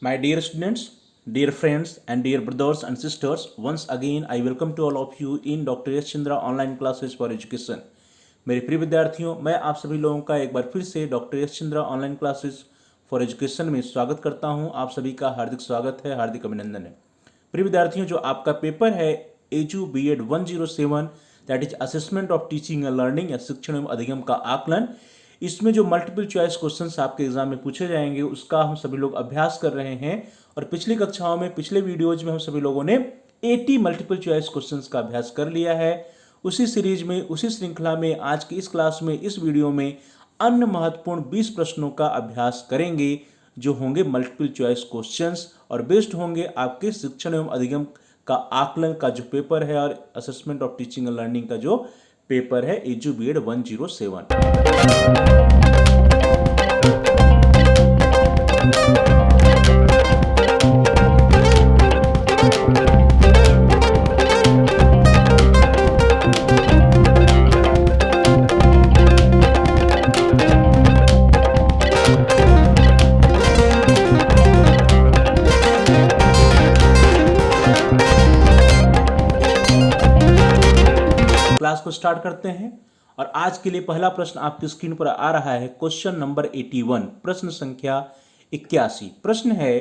My dear students, dear friends, and dear brothers and sisters, once again I welcome to all of you in Dr. S. Chandra online classes for education. मेरे प्रिय विद्यार्थियों, मैं आप सभी लोगों का एक बार फिर से doctor S Chandra online classes for education में स्वागत करता हूं। आप सभी का हार्दिक स्वागत है, हार्दिक अभिनंदन है। प्रिय विद्यार्थियों, जो आपका पेपर है edu BEd 107 that is assessment of teaching and learning या शिक्षण एवं अधिगम का आकलन, इसमें जो मल्टीपल चॉइस क्वेश्चंस आपके एग्जाम में पूछे जाएंगे उसका हम सभी लोग अभ्यास कर रहे हैं। और पिछली कक्षाओं में, पिछले वीडियोज में हम सभी लोगों ने 80 मल्टीपल चॉइस क्वेश्चंस का अभ्यास कर लिया है। उसी सीरीज में, उसी श्रृंखला में आज की इस क्लास में, इस वीडियो में अन्य महत्वपूर्ण 20 प्रश्नों का अभ्यास करेंगे जो होंगे मल्टीपल चॉइस क्वेश्चंस और बेस्ड होंगे आपके शिक्षण एवं अधिगम का आकलन का जो पेपर है और assessment of teaching and learning का जो पेपर है एजू BEd 107। क्लास को स्टार्ट करते हैं और आज के लिए पहला प्रश्न आपकी स्क्रीन पर आ रहा है। क्वेश्चन नंबर 81, प्रश्न संख्या 81। प्रश्न है,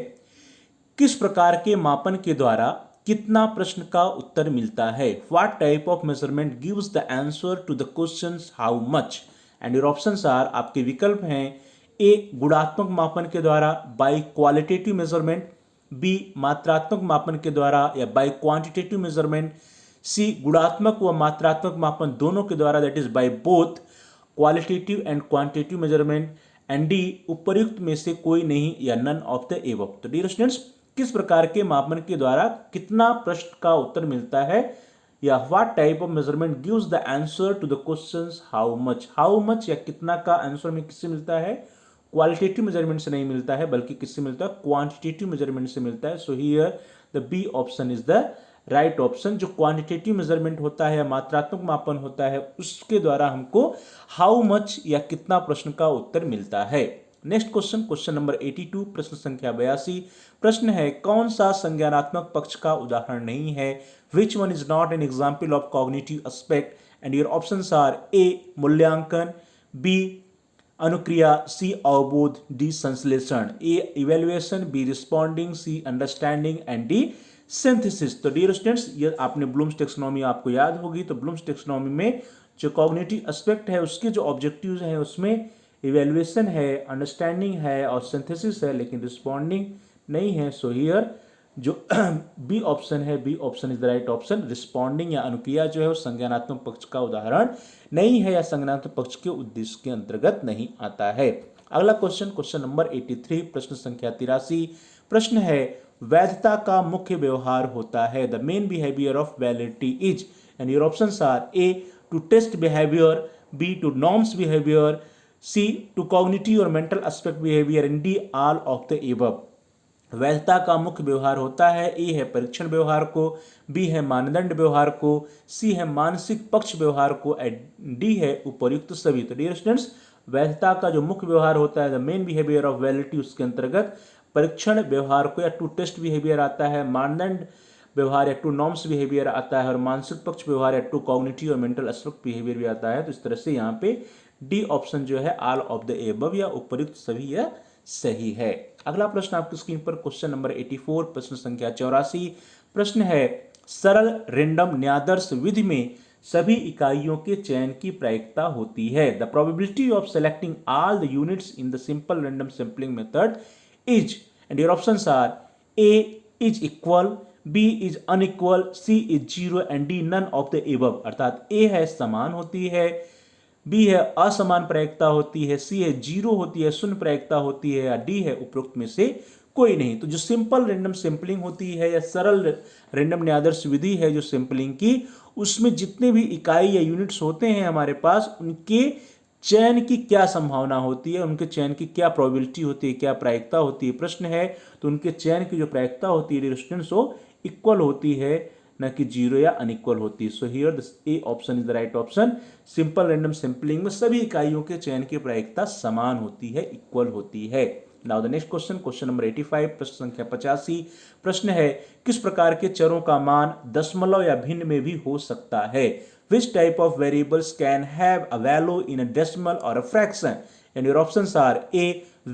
किस प्रकार के मापन के द्वारा कितना प्रश्न का उत्तर मिलता है? What type of measurement gives the answer to the question how much? And your options are, आपके विकल्प हैं ए गुणात्मक मापन के द्वारा बाय क्वालिटेटिव मेजरमेंट, बी मात्रात्मक मापन के द्वारा या बाय क्वांटिटेटिव मेजरमेंट, सी गुणात्मक व मात्रात्मक मापन दोनों के द्वारा that is by both qualitative and quantitative measurement, and D उपर्युक्त में से कोई नहीं या नन ऑफ द एबव। तो डियर स्टूडेंट्स, किस प्रकार के मापन के द्वारा कितना प्रश्न का उत्तर मिलता है या what type of measurement gives the answer to the questions how much? How much या कितना का आंसर में किससे मिलता है? क्वालिटेटिव मेजरमेंट से नहीं मिलता है बल्कि किससे मिलता है? क्वांटिटेटिव मेजरमेंट से मिलता है। So here the B option is the right option. जो क्वांटिटेटिव मेजरमेंट होता है, मात्रात्मक मापन होता है, उसके द्वारा हमको हाउ मच या कितना प्रश्न का उत्तर मिलता है। नेक्स्ट क्वेश्चन, क्वेश्चन नंबर 82, प्रश्न संख्या 82। प्रश्न है, कौन सा संज्ञानात्मक पक्ष का उदाहरण नहीं है? Which one is not an example of cognitive aspect? And your options are A मूल्यांकन, बी अनुक्रिया, सी अवबोध, डी संश्लेषण। A evaluation, B responding, C understanding and D synthesis. तो डियर स्टूडेंट्स, ये आपने ब्लूम्स टेक्सोनॉमी आपको याद होगी। तो ब्लूम्स टेक्सोनॉमी में जो कॉग्निटिव एस्पेक्ट है उसके जो ऑब्जेक्टिव्स हैं उसमें इवेल्युएशन है, अंडरस्टैंडिंग है और सिंथेसिस है, लेकिन रिस्पॉन्डिंग नहीं है। सो हियर जो बी ऑप्शन है, B option is the right option. Responding या अनुक्रिया जो है वो संज्ञानात्मक पक्ष का उदाहरण नहीं है या संज्ञानात्मक पक्ष के उद्देश्य के अंतर्गत नहीं आता है। अगला क्वेश्चन, क्वेश्चन नंबर 83, प्रश्न संख्या 83। प्रश्न है, वैधता का मुख्य व्यवहार होता है। The main behaviour of validity is, and your options are A to test behaviour, B to norms behaviour, C to cognitive और mental aspect behaviour, and D all of the above. वैधता का मुख्य व्यवहार होता है, ए है परीक्षण व्यवहार को, बी है मानदंड व्यवहार को, सी है मानसिक पक्ष व्यवहार को, डी है उपर्युक्त सभी। तो डियर स्टूडेंट्स, वैधता का जो मुख्य व्यवहार होता है, the main behaviour of validity, उसके अंतर्गत परीक्षण व्यवहार को या टू टेस्ट बिहेवियर आता है, मानदंड व्यवहार या टू नॉर्म्स बिहेवियर आता है और मानसिक पक्ष व्यवहार या टू कॉग्निटिव और मेंटल एस्पेक्ट बिहेवियर भी आता है। तो इस तरह से यहाँ पे डी ऑप्शन जो है ऑल ऑफ द एबव या उपर्युक्त सभी यह सही है। अगला प्रश्न आपकी स्क्रीन पर, क्वेश्चन नंबर 84, प्रश्न संख्या 84। प्रश्न है, सरल रेंडम न्यादर्श विधि में सभी इकाइयों के चयन की प्रायिकता होती है। The probability of selecting all the units in the simple random sampling method is, and your options are A is equal, B is unequal, C is zero and D none of the above. अर्थात A है समान होती है, B है असमान प्रायिकता होती है, सी है जीरो होती है, शून्य प्रायिकता होती है, या डी है उपरोक्त में से कोई नहीं। तो जो सिंपल रैंडम सैंपलिंग होती है या सरल रैंडम न्यादर्श विधि है जो सैंपलिंग की, उसमें जितने भी इकाई या यूनिट्स होते हैं हमारे पास, उनके चयन की क्या संभावना होती है, उनके चयन की क्या प्रोबेबिलिटी होती है, क्या प्रायिकता होती है। प्रश्न है तो उनके चयन की जो प्रायिकता होती है स्टूडेंट्स वो इक्वल होती है, न कि जीरो या अनइक्वल होती है। So here the A option is the right option. Simple random sampling में सभी इकाइयों के चयन की प्रायिकता समान होती है, इक्वल होती है। Now the next question, question number 85, प्रश्न संख्या 85। प्रश्न है, किस प्रकार के चरों का मान दशमलव या भिन्न में भी हो सकता है? Which type of variables can have a value in a decimal or a fraction? And your options are A,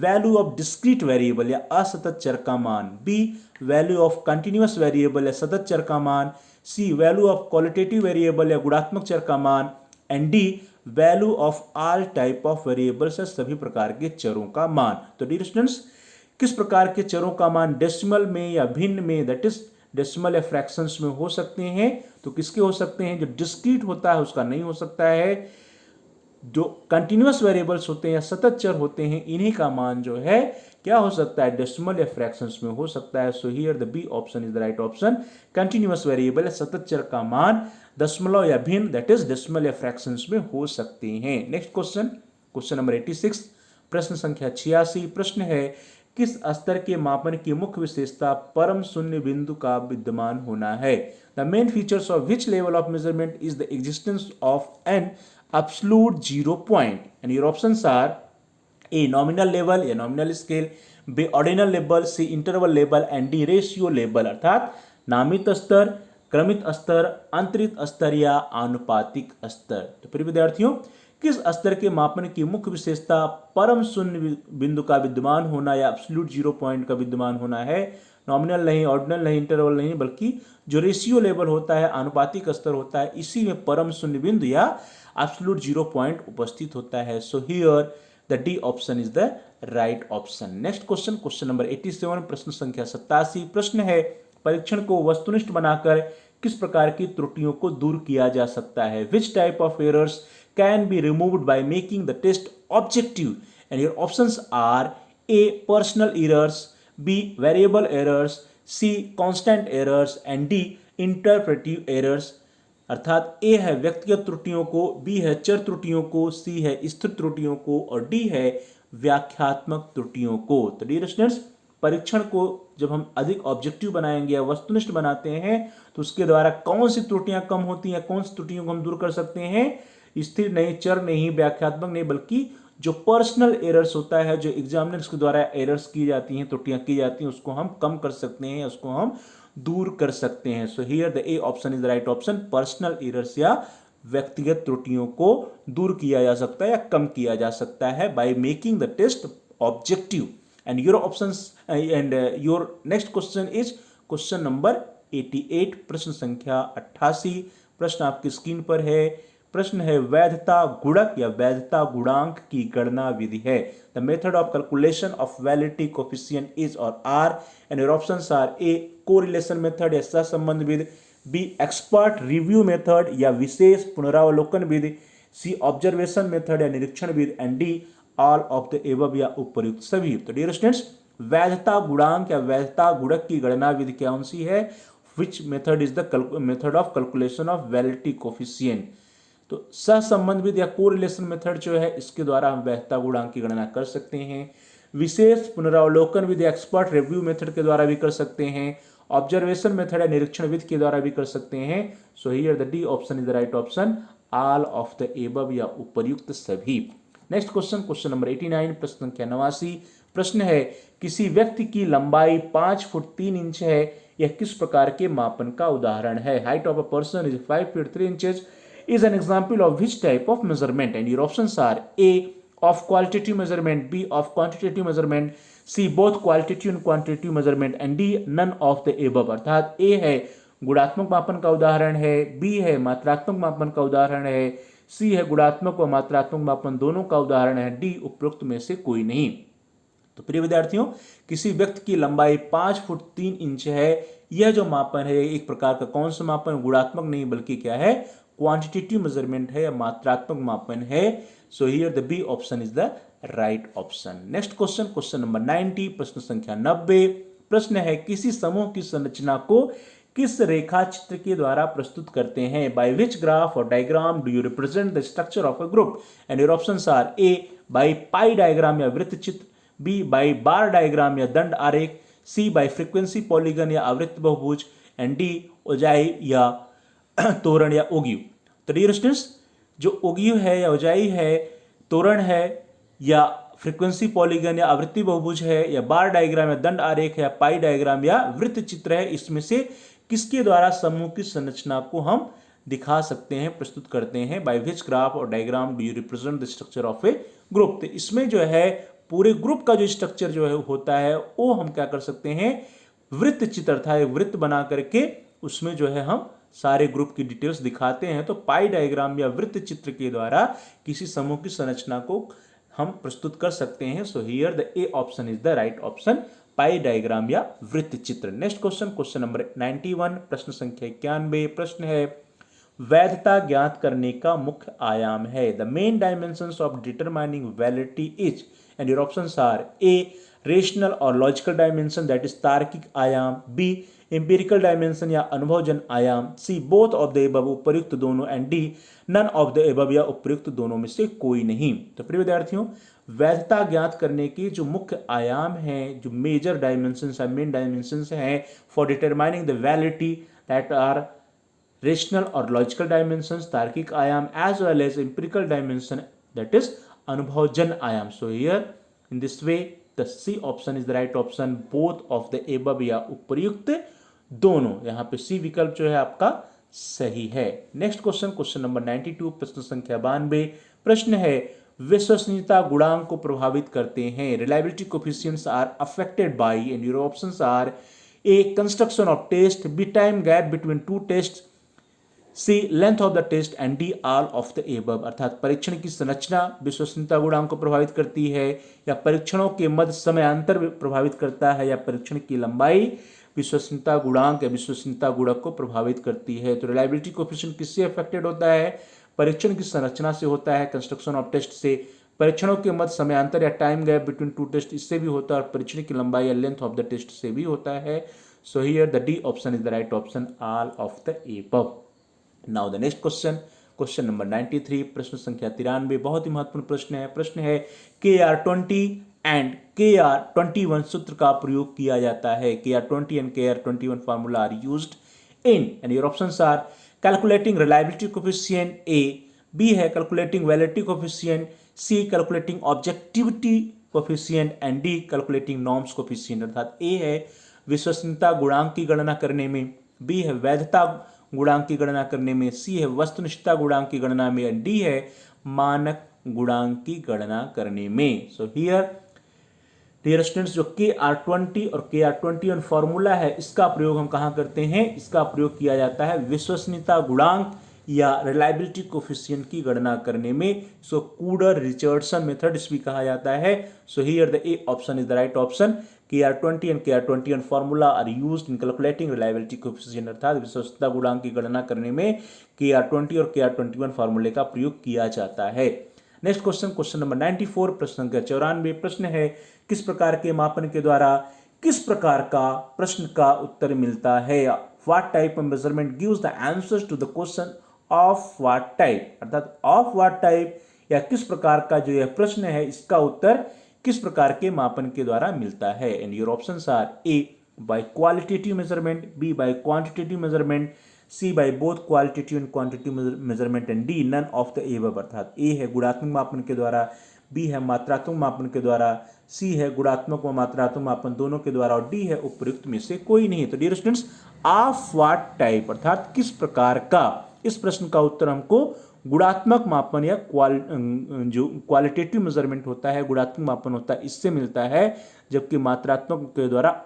value of discrete variable या असतत चर का मान, B, value of continuous variable या सतत चर का मान, C, value of qualitative variable या गुणात्मक चर का मान, and D, value of all type of variables है सभी प्रकार के चरों का मान। तो डियर स्टूडेंट्स, किस प्रकार के चरों का मान डेसिमल में या भिन्न में, दैट इज डेसिमल या फ्रैक्शंस में हो सकते हैं? तो किसके हो सकते हैं? जो डिस्क्रीट होता है उसका नहीं हो सकता है। जो कंटिन्यूअस वेरिएबल्स होते हैं या सतत चर होते हैं, इन्हीं का मान जो है क्या हो सकता है? डेसिमल या फ्रैक्शंस में हो सकता है। So here the B option is the right option. Continuous variable या सतत चर का मान दशमलव या भिन्न, दैट इज डेसिमल या फ्रैक्शंस में हो सकते हैं। नेक्स्ट क्वेश्चन, क्वेश्चन नंबर 86, प्रश्न संख्या 86। प्रश्न है, किस स्तर के मापन की मुख्य विशेषता परम शून्य बिंदु का विद्यमान होना है? The main features of which level of measurement is the existence of an absolute zero point, and your options are A, nominal level या nominal scale, B, ordinal level, C, interval level, and D, ratio level, अर्थात नामित स्तर, क्रमित स्तर, अंतरित स्तर या आनुपातिक स्तर। तो फिर विद्यार्थियों, किस स्तर के मापन की मुख्य विशेषता परम शून्य बिंदु का विद्यमान होना या एब्सोल्यूट जीरो पॉइंट का विद्यमान होना है? नॉमिनल नहीं, ऑर्डिनल नहीं, इंटरवल नहीं, बल्कि जो रेशियो लेवल होता है, आनुपातिक स्तर होता है, इसी में परम शून्य बिंदु या एब्सोल्यूट जीरो पॉइंट उपस्थित होता है। So here the D option is the right option. Next question, question number 87, प्रश्न संख्या 87। प्रश्न है, परीक्षण को वस्तुनिष्ठ बनाकर किस प्रकार की त्रुटियों को दूर किया जा सकता है? Which type of errors can be removed by making the test objective? And your options are A, personal errors, B, variable errors, C, constant errors, and D, interpretive errors. अर्थात ए है व्यक्तिगत त्रुटियों को, बी है चर त्रुटियों को, सी है स्थिर त्रुटियों को, और डी है व्याख्यात्मक त्रुटियों को। तो डियर स्टूडेंट्स, परीक्षण को जब हम अधिक ऑब्जेक्टिव बनाएंगे या वस्तुनिष्ठ बनाते हैं तो उसके द्वारा कौन सी त्रुटियां कम होती हैं, कौन सी त्रुटियों को हम दूर कर सकते हैं? स्थिर नहीं, चर नहीं, व्याख्यात्मक नहीं, बल्कि जो पर्सनल एरर्स होता है, जो एग्जामिनर्स के द्वारा एरर्स की जाती हैं, त्रुटियां की जाती हैं, उसको हम कम कर सकते हैं, उसको हम दूर कर सकते हैं। So here the A option is the right option. Personal errors या व्यक्तिगत त्रुटियों को दूर किया जा सकता है या कम किया जा सकता है by making the test objective. And your options and your next question is question number 88, प्रश्न संख्या 88। प्रश्न आपकी स्क्रीन पर है। प्रश्न है, वैधता गुणक या वैधता गुणांक की गणना विधि है। The method of calculation of validity coefficient is और are, and your options are A, correlation method या सहसंबंध विधि, बी, एक्सपर्ट रिव्यू मेथड या विशेष पुनरावलोकन विधि, सी, ऑब्जर्वेशन मेथड या निरीक्षण विधि, and D, all of the above या उपर्युक्त सभी। तो डियर स्टूडेंट्स, वैधता गुणांक या वैधता गुणक की गणना विधि कौन सी है? Which method is the method of calculation of validity coefficient? तो सहसंबंध विधि या कोरिलेशन मेथड जो है, इसके द्वारा हम वैधता गुणांक की गणना कर सकते हैं। विशेष पुनरावलोकन विधि, एक्सपर्ट रिव्यू मेथड के द्वारा भी कर सकते हैं। ऑब्जर्वेशन मेथड या निरीक्षण विधि के द्वारा भी कर सकते हैं। So here the D option is the right option, all of the above या उपर्युक्त सभी। नेक्स्ट क्वेश्चन, क्वेश्चन नंबर 89, प्रश्न संख्या 89। प्रश्न है, किसी व्यक्ति की लंबाई 5 फुट 3 इंच है, यह किस प्रकार के मापन का उदाहरण है? Height of a person is 5 feet 3 inches is an example of which type of measurement? And your options are A, of qualitative measurement, B, of quantitative measurement, C, both qualitative and quantitative measurement, and D, none of the above। अर्थात A है गुणात्मक मापन का उदाहरण है, B है मात्रात्मक मापन का उदाहरण है, C है गुणात्मक व मात्रात्मक मापन दोनों का उदाहरण है, D उपरोक्त में से कोई नहीं। तो प्रिय विद्यार्थियों, किसी व्यक्ति की लंबाई 5 फुट 3 इंच है, यह जो मापन है एक प्रकार का कौन सा मापन? गुणात्मक नहीं, बल्कि क्या है? क्वांटिटेटिव मेजरमेंट है या मात्रात्मक मापन है। So here the B option is the right option. Next question, question number 90, प्रश्न संख्या 90। प्रश्न है, किसी समूह की संरचना को किस रेखा चित्र के द्वारा प्रस्तुत करते हैं? By which graph or diagram do you represent the structure of a group? And your options are A, by pie diagram या वृत्त चित्र, बी, बाय बार डायग्राम या दंड आरेख, सी, बाय फ्रीक्वेंसी पॉलीगन या आवृत्त बहुभुज, एंड डी, ओजाई या तोरण या ओगिव। तो डियर स्टूडेंट्स, जो ओगिव है या ओजाई है, तोरण है या फ्रीक्वेंसी पॉलीगन या आवृत्ति बहुभुज है, या बार डायग्राम या दंड आरेख है, या पाई डायग्राम या वृत्त चित्र है, इसमें से किसके द्वारा समूह की संरचना को हम दिखा सकते हैं, प्रस्तुत करते हैं? By which graph or diagram do you represent the structure of A group? तो इसमें जो है पूरे ग्रुप का जो स्ट्रक्चर जो है होता है वो हम क्या कर सकते हैं, वृत्त चित्र था, एक वृत्त बना करके उसमें जो है हम सारे ग्रुप की डिटेल्स दिखाते हैं। तो पाई डायग्राम या वृत्त चित्र के द्वारा किसी समूह की संरचना को हम प्रस्तुत कर सकते हैं। So here the A option is the right option, pi diagram या वृत्त चित्र। नेक्स्ट क्वेश्चन, क्वेश्चन नंबर 91, प्रश्न संख्या 91। प्रश्न है, वैधता ज्ञात करने का मुख्य आयाम है। The main dimensions of determining validity is, and your options are A rational और लॉजिकल डायमेंशन, दैट इज तार्किक आयाम, बी एम्पिरिकल डायमेंशन या अनुभवजन आयाम, C both of the above उपर्युक्त दोनों, and D none of the above या उपर्युक्त दोनों में से कोई नहीं। तो प्रिय विद्यार्थियों, वैधता ज्ञात करने के जो मुख्य आयाम हैं, जो मेजर डायमेंशंस है, मेन डायमेंशंस हैं for determining the validity, that are rational और लॉजिकल डायमेंशंस, तार्किक आयाम, as well as empirical dimension, that is अनुभवजन आयाम। So here in this way the C option is the right option, both of the above या उपर्युक्त दोनों। यहां पे सी विकल्प जो है आपका सही है। नेक्स्ट क्वेश्चन, क्वेश्चन नंबर 92, प्रश्न संख्या 92। प्रश्न है, विश्वसनीयता गुणांक को प्रभावित करते हैं। Reliability coefficients are affected by, and your options are A construction of test, B time gap between two test, C length of the test, and D all of the above. अर्थात परीक्षण की संरचना विश्वसनीयता गुणांक को प्रभावित करती है, या परीक्षणों के मध्य समयांतर प्रभावित करता है, या परीक्षण की लंबाई विश्वसनीयता गुणांक या विश्वसनीयता गुणक को प्रभावित करती है। तो रिलायबिलिटी कोएफिशिएंट किससे अफेक्टेड होता है? परीक्षण की संरचना से होता है, कंस्ट्रक्शन ऑफ टेस्ट से, परीक्षणों के मध्य समयांतर या time gap between two test इससे भी होता है, और परीक्षण की लंबाई या लेंथ ऑफ द टेस्ट से भी होता है। So here the D option is the right option, all of the above. Now the next question, question number 93, प्रश्न संख्या 93, बहुत ही महत्वपूर्ण प्रश्न है। प्रश्न है, KR20 एंड KR21 सूत्र का प्रयोग किया जाता है। KR20 and KR21 formula are used in, and your options are calculating reliability coefficient, A, B है calculating validity coefficient, C calculating objectivity coefficient, and D calculating norms coefficient. अर्थात A है विश्वसनीयता गुणांक की गणना करने में, बी है वैधता गुणांक की गणना करने में, सी है वस्तुनिष्ठता गुणांक की गणना में, एंड डी है मानक गुणांक की गणना करने में। सो हियर डियर स्टूडेंट्स, जो KR20 और KR21 फॉर्मूला है, इसका प्रयोग हम कहां करते हैं? इसका प्रयोग किया जाता है विश्वसनीयता गुणांक या रिलायबिलिटी कोएफिशिएंट की गणना करने में। सो कूडर रिचर्डसन मेथड इस भी कहा जाता है। So here the A option is the right option, KR20 and KR21 formula are used in calculating reliability coefficient. अर्थात विश्वसनीयता गुणांक की गणना करने में KR20 और KR21 फॉर्मूले का प्रयोग किया जाता है। नेक्स्ट क्वेश्चन, क्वेश्चन नंबर 94, प्रश्न संख्या 94। प्रश्न है, किस प्रकार के मापन के द्वारा किस प्रकार का प्रश्न का उत्तर मिलता है? What type of measurement gives the answers to the question of what type. अर्थात ऑफ व्हाट टाइप या किस प्रकार का जो यह प्रश्न है, इसका उत्तर किस प्रकार के मापन के द्वारा मिलता है? And your options are A by qualitative measurement, B by quantitative measurement, C by both qualitative and quantitative measurement, and D none of the above. अर्थात ए है गुणात्मक मापन के द्वारा, बी है मात्रात्मक मापन के द्वारा, सी है गुणात्मक व मात्रात्मक मापन दोनों के द्वारा, और डी है उपर्युक्त में से कोई नहीं। तो dear students, of what type अर्थात किस प्रकार का, इस प्रश्न का उत्तर हमको गुणात्मक मापन या जो क्वालिटेटिव मेजरमेंट होता है, गुणात्मक मापन होता है, इससे मिलता है, जबकि मात्रात्मक के द्वारा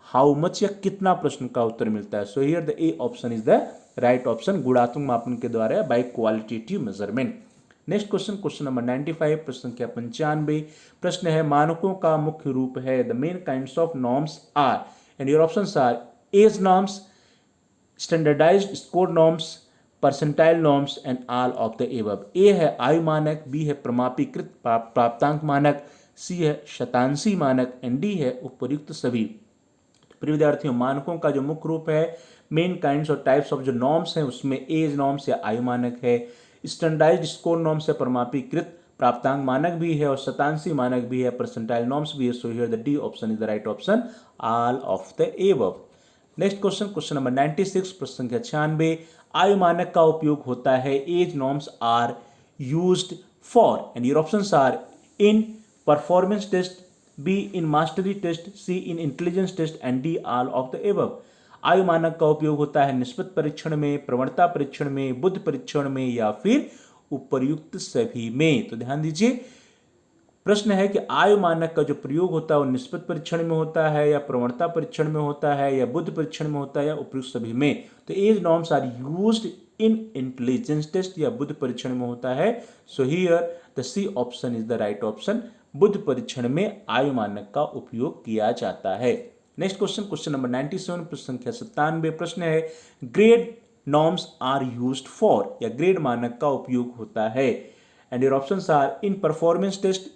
हाउ मच या कितना प्रश्न का उत्तर मिलता है। So here the A option is the right option, गुणात्मक मापन के द्वारा by qualitative measurement. Next question, question number 95, प्रश्न संख्या 95। प्रश्न है, मानकों का मुख्य रूप है। The main kinds of norms are, and your options are age norms, standardised score norms, percentile norms, and all of the above. A है आयु मानक, बी है प्रमापीकृत प्राप्तांक मानक, सी है शतांशी मानक, एंड डी है उपर्युक्त सभी। प्रिय विद्यार्थियों, मानकों का जो मुख्य रूप है, मेन काइंड्स और टाइप्स ऑफ जो नॉर्म्स हैं, उसमें एज नॉर्म्स या आयु मानक है, स्टैंडर्डाइज्ड स्कोर नॉर्म्स है, प्रमापीकृत प्राप्तांक मानक भी है, और शतांशी मानक भी है, परसेंटाइल नॉर्म्स भी है। So here the D option is the right option, all of the above. Next question, question number 96, प्रश्न संख्या 96। आयु मानक का उपयोग होता है, age norms are used for, and your options are in performance test, B in mastery test, C in intelligence test and D all of the above. आयु मानक का उपयोग होता है निष्पत्ति परीक्षण में, प्रवणता परीक्षण में, बुद्धि परीक्षण में या फिर उपर्युक्त सभी में। तो ध्यान दीजिए, प्रश्न है कि आयु मानक का जो प्रयोग होता है वो निष्पत्ति परीक्षण में होता है या प्रवणता परीक्षण में होता है या बुद्धि परीक्षण में होता है या उपयुक्त सभी में। तो age norms are used in intelligence test या बुद्धि परीक्षण में होता है। So here the C option is the right option. बुद्धि परीक्षण में आयु मानक का उपयोग किया जाता है। नेक्स्ट क्वेश्चन, क्वेश्चन नंबर 97, प्रश्न संख्या 97। प्रश्न है grade norms are used for, या ग्रेड मानक का उपयोग होता है। And your options are in performance test,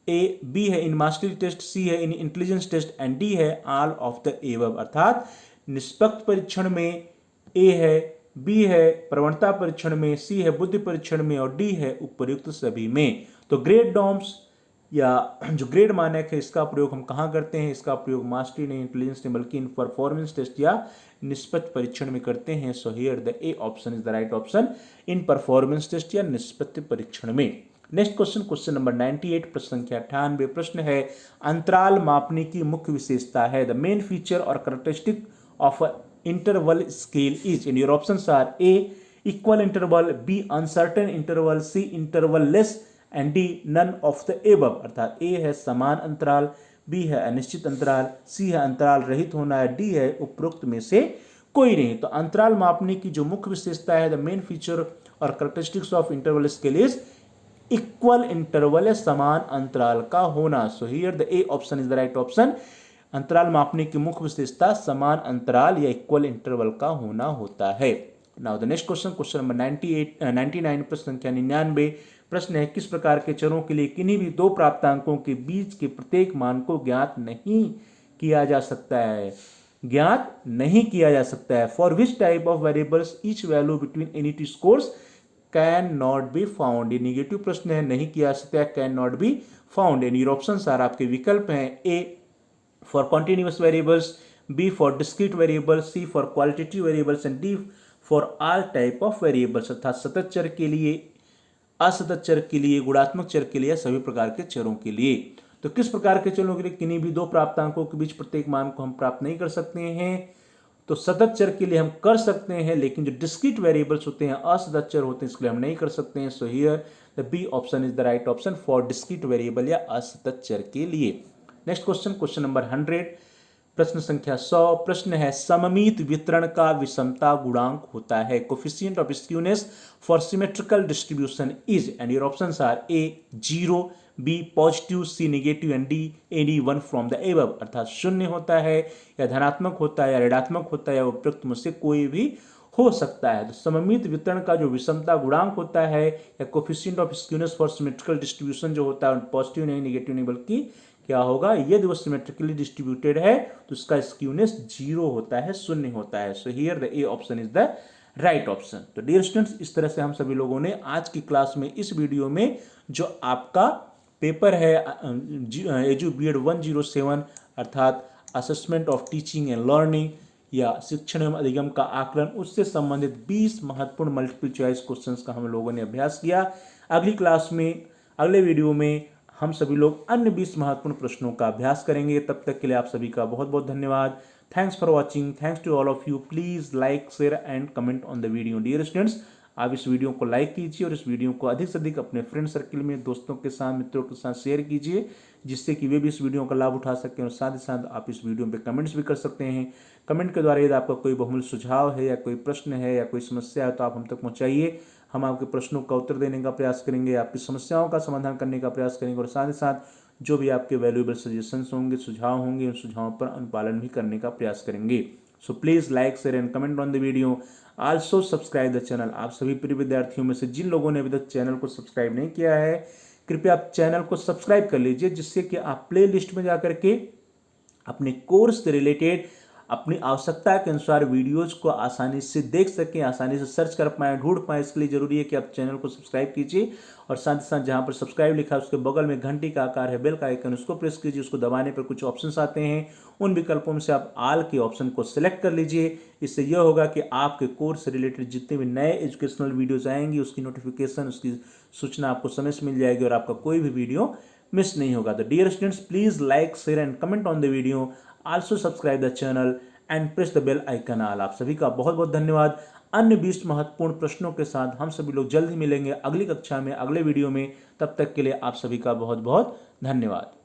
A, B है इन मास्टरी टेस्ट, सी है in intelligence test and D है ऑल ऑफ द एबव। अर्थात निष्पक्ष परीक्षण में ए है, बी है प्रवणता परीक्षण में, सी है बुद्धि परीक्षण में और डी है उपर्युक्त सभी में। तो ग्रेड नॉर्म्स या जो ग्रेड मानक है इसका प्रयोग हम कहाँ करते हैं? इसका प्रयोग मास्टरी नहीं, इंटेलिजेंस नहीं, बल्कि इन परफॉर्मेंस टेस्ट या निष्पक्ष परीक्षण में करते हैं। So here the A option is the right option, in performance test या निष्पक्ष परीक्षण में। नेक्स्ट क्वेश्चन, क्वेश्चन नंबर 98, प्रश्न संख्या 98। प्रश्न है अंतराल मापने की मुख्य विशेषता है। The main feature or characteristic of interval scale is, in your options are A equal interval, B uncertain interval, C interval less and D none of the above. अर्थात ए है समान अंतराल, बी है अनिश्चित अंतराल, सी है अंतराल रहित होना है, डी है उपरोक्त में से कोई नहीं। तो अंतराल मापने की जो मुख्य विशेषता है, द मेन फीचर और characteristics of interval scale is equal interval, समान अंतराल का होना। सो here the A option is the right option. अंतराल मापने की मुख्य विशेषता समान अंतराल या इक्वल इंटरवल का होना होता है। Now the next question, question number 99, प्रश्न संख्या 99। प्रश्न है किस प्रकार के चरों के लिए किन्हीं भी दो प्राप्तांकों के बीच के प्रत्येक मान को ज्ञात नहीं किया जा सकता है? ज्ञात नहीं किया जा सकता है। For which type of variables each value between any two scores can not be found. ये निगेटिव प्रश्न है, नहीं किया जा सकता है, can not be found. And your options are, आपके विकल्प हैं A for continuous variables, B for discrete variables, C for qualitative variables and D for all type of variables. अर्थात सतत चर के लिए, असतत चर के लिए, गुणात्मक चर के लिए, सभी प्रकार के चरों के लिए। तो किस प्रकार के चरों के लिए किन्हीं भी दो प्राप्तांकों के बीच प्रत्येक मान को हम प्राप्त नहीं कर सकते हैं? तो सतत चर के लिए हम कर सकते हैं, लेकिन जो डिस्क्रीट वेरिएबल्स होते हैं, असतत चर होते हैं, इसके लिए हम नहीं कर सकते हैं। So here the B option is the right option for discrete variable या असतत चर के लिए। नेक्स्ट क्वेश्चन, क्वेश्चन नंबर 100, प्रश्न संख्या 100। प्रश्न है सममित वितरण का विषमता गुणांक होता है। Coefficient of skewness for symmetrical distribution is, and your options are A 0, B positive, C negative and D any one from the above. अर्थात शून्य होता है या धनात्मक होता है या ऋणात्मक होता है या उपरोक्त में से कोई भी हो सकता है। तो सममित वितरण का जो विषमता गुणांक होता है या coefficient of skewness for symmetrical distribution जो होता है, पॉजिटिव नहीं, नेगेटिव नहीं, बल्कि क्या होगा, यदि वो सिमेट्रिकली डिस्ट्रीब्यूटेड है तो उसका स्क्यूनेस 0 होता है, शून्य होता है। So here the A option is the right option. तो डियर स्टूडेंट्स, इस तरह से हम सभी लोगों ने आज की क्लास में, इस वीडियो में, जो आपका पेपर है एजू बीएड 107 अर्थात assessment of teaching and learning या शिक्षण एवं अधिगम का आकलन, उससे संबंधित 20 महत्वपूर्ण मल्टीपल चॉइस क्वेश्चंस का हम लोगों ने अभ्यास किया। अगली क्लास में, अगले वीडियो में हम सभी लोग अन्य 20 महत्वपूर्ण प्रश्नों का अभ्यास करेंगे। तब तक के लिए आप सभी का बहुत बहुत धन्यवाद। Thanks for watching. Thanks to all of you. Please like, share and comment on the video. Dear students, आप इस वीडियो को लाइक कीजिए और इस वीडियो को अधिक से अधिक अपने फ्रेंड सर्किल में, दोस्तों के साथ, मित्रों के साथ शेयर कीजिए, जिससे कि वे भी इस वीडियो का लाभ उठा सकें। और साथ ही साथ आप इस वीडियो पे कमेंट्स भी कर सकते हैं। कमेंट के द्वारा यदि आपका कोई बहुमूल्य सुझाव है या कोई प्रश्न है या कोई समस्या है तो आप हम तक पहुँचाइए। हम आपके प्रश्नों का उत्तर देने का प्रयास करेंगे, आपकी समस्याओं का समाधान करने का प्रयास करेंगे और साथ ही साथ जो भी आपके वैल्यूएबल सजेशंस होंगे, सुझाव होंगे, उन सुझावों पर अनुपालन भी करने का प्रयास करेंगे। So please like, share and comment on the video. Also subscribe the channel. आप सभी प्रिय विद्यार्थियों में से जिन लोगों ने अभी तक चैनल को सब्सक्राइब नहीं किया है, कृपया आप चैनल को सब्सक्राइब कर लीजिए, जिससे कि आप प्ले लिस्ट में जाकर के अपने कोर्स से रिलेटेड अपनी आवश्यकता के अनुसार वीडियोज को आसानी से देख सकें, आसानी से सर्च कर पाएं, ढूंढ पाएं। इसके लिए जरूरी है कि आप चैनल को सब्सक्राइब कीजिए और साथ ही साथ जहां पर सब्सक्राइब लिखा है उसके बगल में घंटी का आकार है, बेल का आइकन, उसको प्रेस कीजिए। उसको दबाने पर कुछ ऑप्शंस आते हैं, उन विकल्पों में से आप ऑल के ऑप्शन को सिलेक्ट कर लीजिए। इससे यह होगा कि आपके कोर्स से रिलेटेड जितने भी नए एजुकेशनल वीडियोज आएंगी उसकी नोटिफिकेशन, उसकी सूचना आपको समय से मिल जाएगी और आपका कोई भी वीडियो मिस नहीं होगा। तो dear students, please like, share and comment on the video, also subscribe the channel and press the bell icon all. आप सभी का बहुत बहुत धन्यवाद। अन्य 20 महत्वपूर्ण प्रश्नों के साथ हम सभी लोग जल्द ही मिलेंगे अगली कक्षा में, अगले वीडियो में। तब तक के लिए आप सभी का बहुत बहुत धन्यवाद।